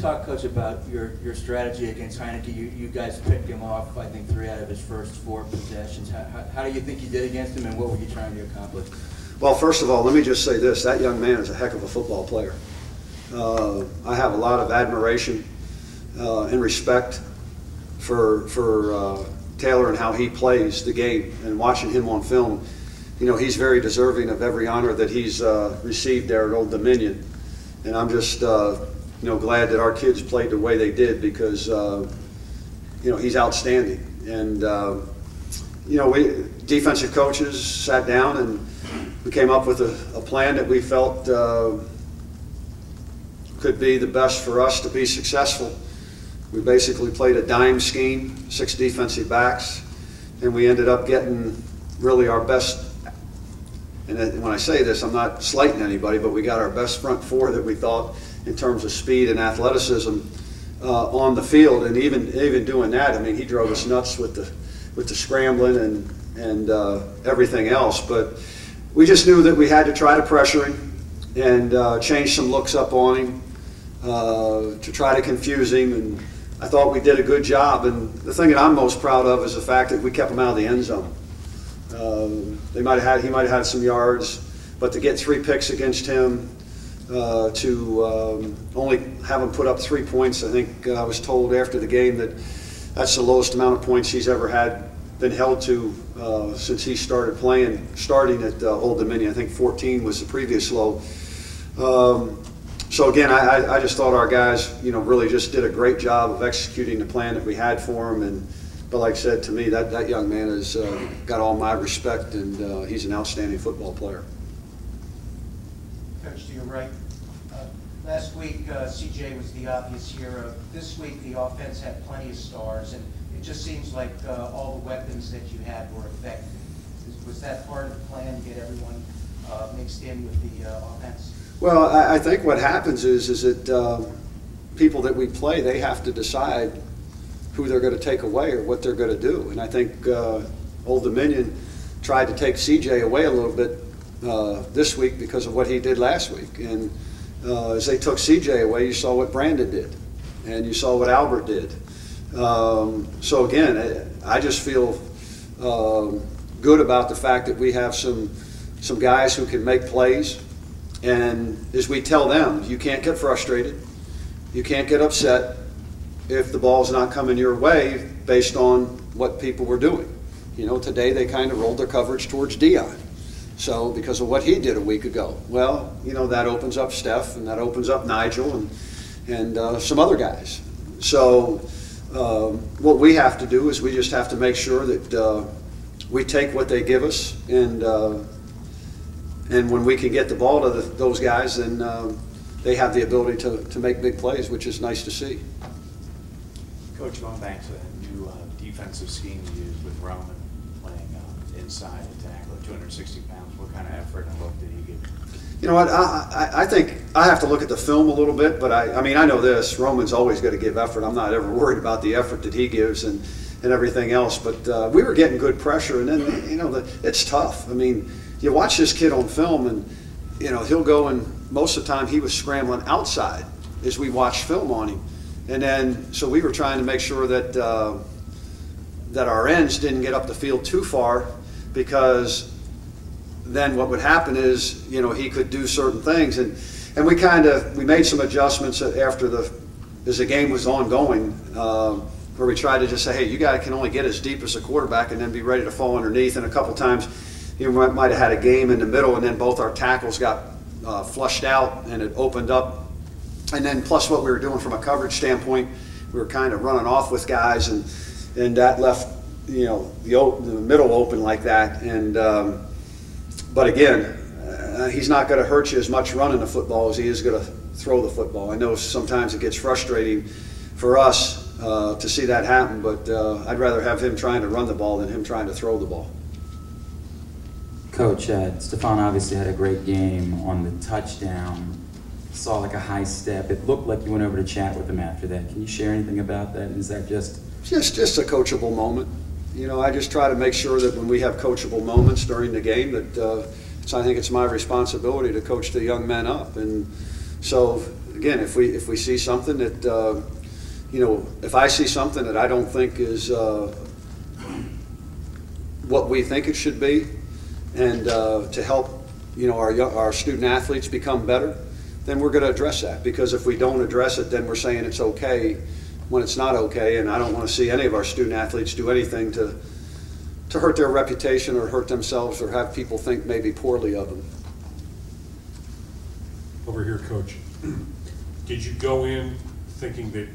talk, Coach, about your strategy against Heineke? You guys picked him off, I think, 3 out of his first 4 possessions. How do you think you did against him, and what were you trying to accomplish? Well, first of all, let me just say this. That young man is a heck of a football player. I have a lot of admiration and respect for Taylor and how he plays the game, and watching him on film, you know, he's very deserving of every honor that he's received there at Old Dominion. And I'm just, you know, glad that our kids played the way they did, because, you know, he's outstanding. And, you know, we defensive coaches sat down and we came up with a plan that we felt could be the best for us to be successful. We basically played a dime scheme, 6 defensive backs, and we ended up getting really our best. And when I say this, I'm not slighting anybody, but we got our best front 4 that we thought in terms of speed and athleticism on the field. And even doing that, I mean, he drove us nuts with the scrambling and everything else. But we just knew that we had to try to pressure him and change some looks up on him to try to confuse him. And I thought we did a good job. And the thing that I'm most proud of is the fact that we kept him out of the end zone. He might have had some yards, but to get 3 picks against him, to only have him put up 3 points, I think I was told after the game that that's the lowest amount of points he's ever been held to since he started starting at Old Dominion. I think 14 was the previous low. So again, I just thought our guys, you know, really just did a great job of executing the plan that we had for him. But like I said, to me, that young man has got all my respect, and he's an outstanding football player. Coach, to your right, last week CJ was the obvious hero. This week the offense had plenty of stars, and it just seems like all the weapons that you had were effective. Was that part of the plan to get everyone mixed in with the offense? Well, I think what happens is that people that we play, they have to decide who they're going to take away or what they're going to do. And I think Old Dominion tried to take CJ away a little bit this week because of what he did last week. And as they took CJ away, you saw what Brandon did, and you saw what Albert did. So again, I just feel good about the fact that we have some guys who can make plays. And as we tell them, you can't get frustrated, you can't get upset if the ball's not coming your way based on what people were doing. You know, today they kind of rolled their coverage towards Dion. So because of what he did a week ago. Well, you know, that opens up Steph, and that opens up Nigel and some other guys. So what we have to do is we just have to make sure that we take what they give us, and when we can get the ball to those guys, then they have the ability to make big plays, which is nice to see. Coach, going back to the new defensive scheme you used with Roman playing inside attack, 260 pounds, what kind of effort and look did he give you? You know what, I think I have to look at the film a little bit, but I mean, I know this, Roman's always going to give effort. I'm not ever worried about the effort that he gives and everything else, but we were getting good pressure, and then, you know, it's tough. I mean, you watch this kid on film, and, you know, he'll go, and most of the time he was scrambling outside as we watched film on him. And then, so we were trying to make sure that that our ends didn't get up the field too far, because then what would happen is, you know, he could do certain things, and we made some adjustments after as the game was ongoing, where we tried to just say, hey, you guys can only get as deep as a quarterback, and then be ready to fall underneath. And a couple times, you might have had a game in the middle, and then both our tackles got flushed out, and it opened up. And then plus what we were doing from a coverage standpoint, we were kind of running off with guys, and that left, you know, the middle open like that. And but again, he's not going to hurt you as much running the football as he is going to throw the football. I know sometimes it gets frustrating for us to see that happen, but I'd rather have him trying to run the ball than him trying to throw the ball. Coach, Stephon obviously had a great game on the touchdown. Saw like a high step. It looked like you went over to chat with him after that. Can you share anything about that? Is that just a coachable moment? You know, I just try to make sure that when we have coachable moments during the game, that I think it's my responsibility to coach the young men up. And So again, if we see something that, if I see something that I don't think is what we think it should be, and to help, our student athletes become better, then we're going to address that. Because if we don't address it, then we're saying it's okay when it's not okay, and I don't want to see any of our student athletes do anything to hurt their reputation or hurt themselves or have people think maybe poorly of them. Over here, Coach. Did you go in thinking that,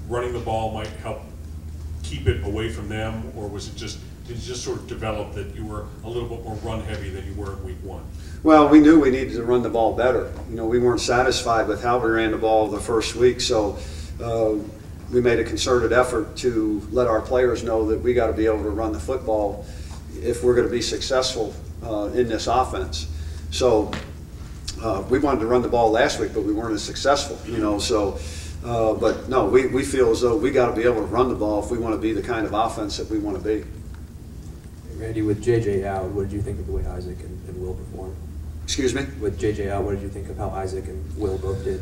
running the ball might help keep it away from them, or was it just, did it just sort of develop that you were a little bit more run heavy than you were in week 1? Well, we knew we needed to run the ball better. We weren't satisfied with how we ran the ball the first week, so we made a concerted effort to let our players know that we got to be able to run the football if we're going to be successful in this offense. So we wanted to run the ball last week, but we weren't as successful, but no, we feel as though we got to be able to run the ball if we want to be the kind of offense that we want to be. Randy, with JJ out, what did you think of the way Isaac and Will performed? Excuse me? With JJ out, what did you think of how Isaac and Will both did?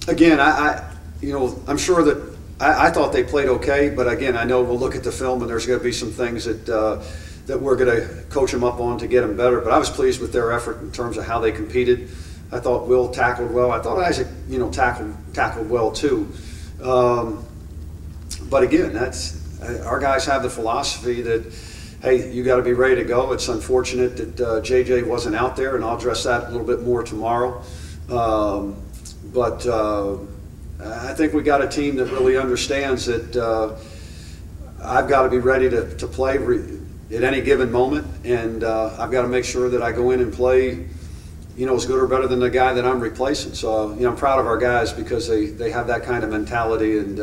Again, I'm sure that I thought they played okay, but again, I know we'll look at the film and there's going to be some things that we're going to coach them up on to get them better. But I was pleased with their effort in terms of how they competed. I thought Will tackled well. I thought Isaac, tackled well too. But again, our guys have the philosophy that, hey, you got to be ready to go. It's unfortunate that JJ wasn't out there, and I'll address that a little bit more tomorrow. But I think we got a team that really understands that I've got to be ready to play at any given moment, and I've got to make sure that I go in and play, as good or better than the guy that I'm replacing. So, I'm proud of our guys because they have that kind of mentality, and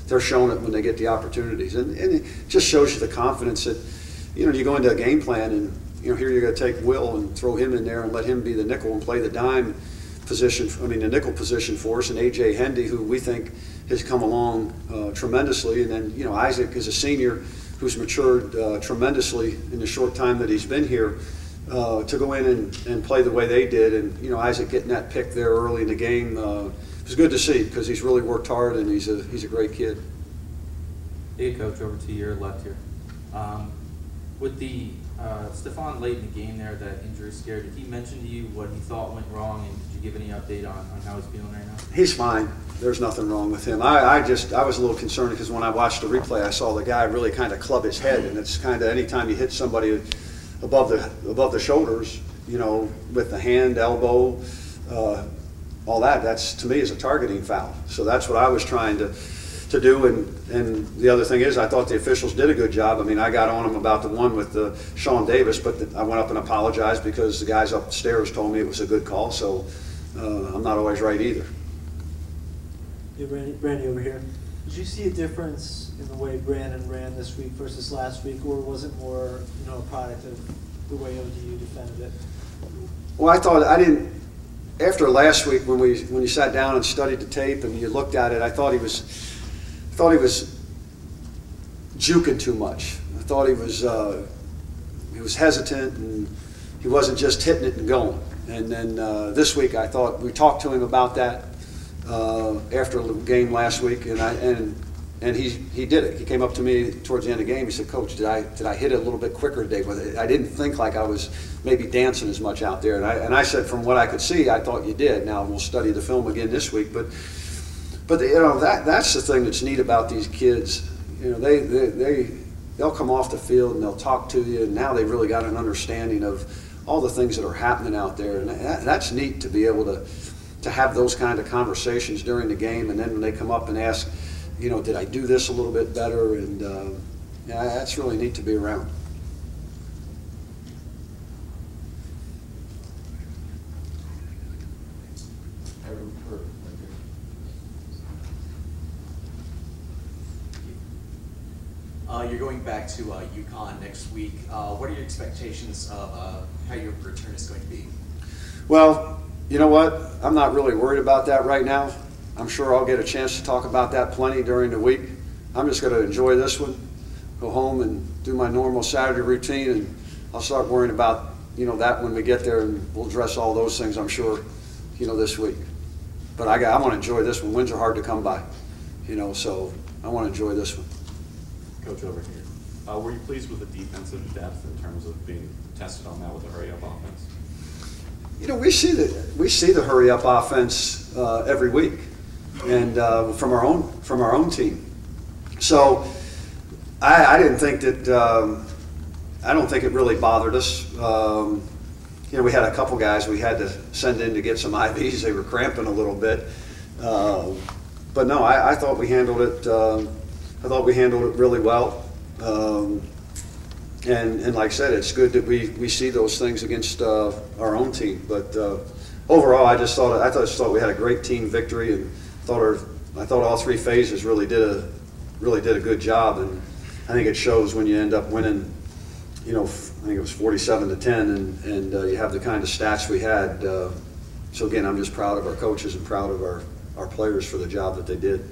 they're showing it when they get the opportunities. And it just shows you the confidence that, you go into a game plan and, here you're going to take Will and throw him in there and let him be the nickel and play the dime position, the nickel position for us, and A.J. Hendy, who we think has come along tremendously. And then, Isaac is a senior who's matured tremendously in the short time that he's been here, to go in and play the way they did. And, Isaac getting that pick there early in the game, it was good to see because he's really worked hard and he's a great kid. Hey, Coach, over to your left here. With the Stephon late in the game there, that injury scare, did he mention to you what he thought went wrong, and did you give any update on how he's feeling right now? He's fine. There's nothing wrong with him. I was a little concerned because when I watched the replay, I saw the guy really kind of club his head, and it's kind of anytime you hit somebody above the shoulders, with the hand, elbow, all that's to me is a targeting foul. So that's what I was trying to do, and the other thing is I thought the officials did a good job. I got on them about the one with Sean Davis, but I went up and apologized because the guys upstairs told me it was a good call, so I'm not always right either. Yeah, Randy over here. Did you see a difference in the way Brandon ran this week versus last week, or was it more, a product of the way ODU defended it? Well, I didn't. After last week, when you sat down and studied the tape and you looked at it, I thought he was juking too much. I thought he was hesitant and he wasn't just hitting it and going. And then this week, I thought we talked to him about that after the game last week, and he did it. He came up to me towards the end of the game. He said, "Coach, did I hit it a little bit quicker today? I didn't think like I was maybe dancing as much out there." And I said, from what I could see, I thought you did. Now we'll study the film again this week, but that's the thing that's neat about these kids. They'll come off the field and they'll talk to you, and now they've really got an understanding of all the things that are happening out there, and that's neat to be able to have those kind of conversations during the game, and then when they come up and ask, did I do this a little bit better? And that's really neat to be around. You're going back to UConn next week. What are your expectations of how your return is going to be? Well, you know what? I'm not really worried about that right now. I'm sure I'll get a chance to talk about that plenty during the week. I'm just going to enjoy this one, go home and do my normal Saturday routine, and I'll start worrying about that when we get there, and we'll address all those things, I'm sure, this week. But I want to enjoy this one. Wins are hard to come by, so I want to enjoy this one. Coach, over here. Were you pleased with the defensive depth in terms of being tested on that with the hurry-up offense? We see the hurry-up offense every week, and from our own team. So I didn't think that. I don't think it really bothered us. We had a couple guys we had to send in to get some IVs. They were cramping a little bit, but no, I thought we handled it. I thought we handled it really well. And like I said, it's good that we see those things against our own team. But overall, I just thought we had a great team victory, and I thought all three phases really did a good job. And I think it shows when you end up winning. I think it was 47-10, and you have the kind of stats we had. So again, I'm just proud of our coaches and proud of our players for the job that they did.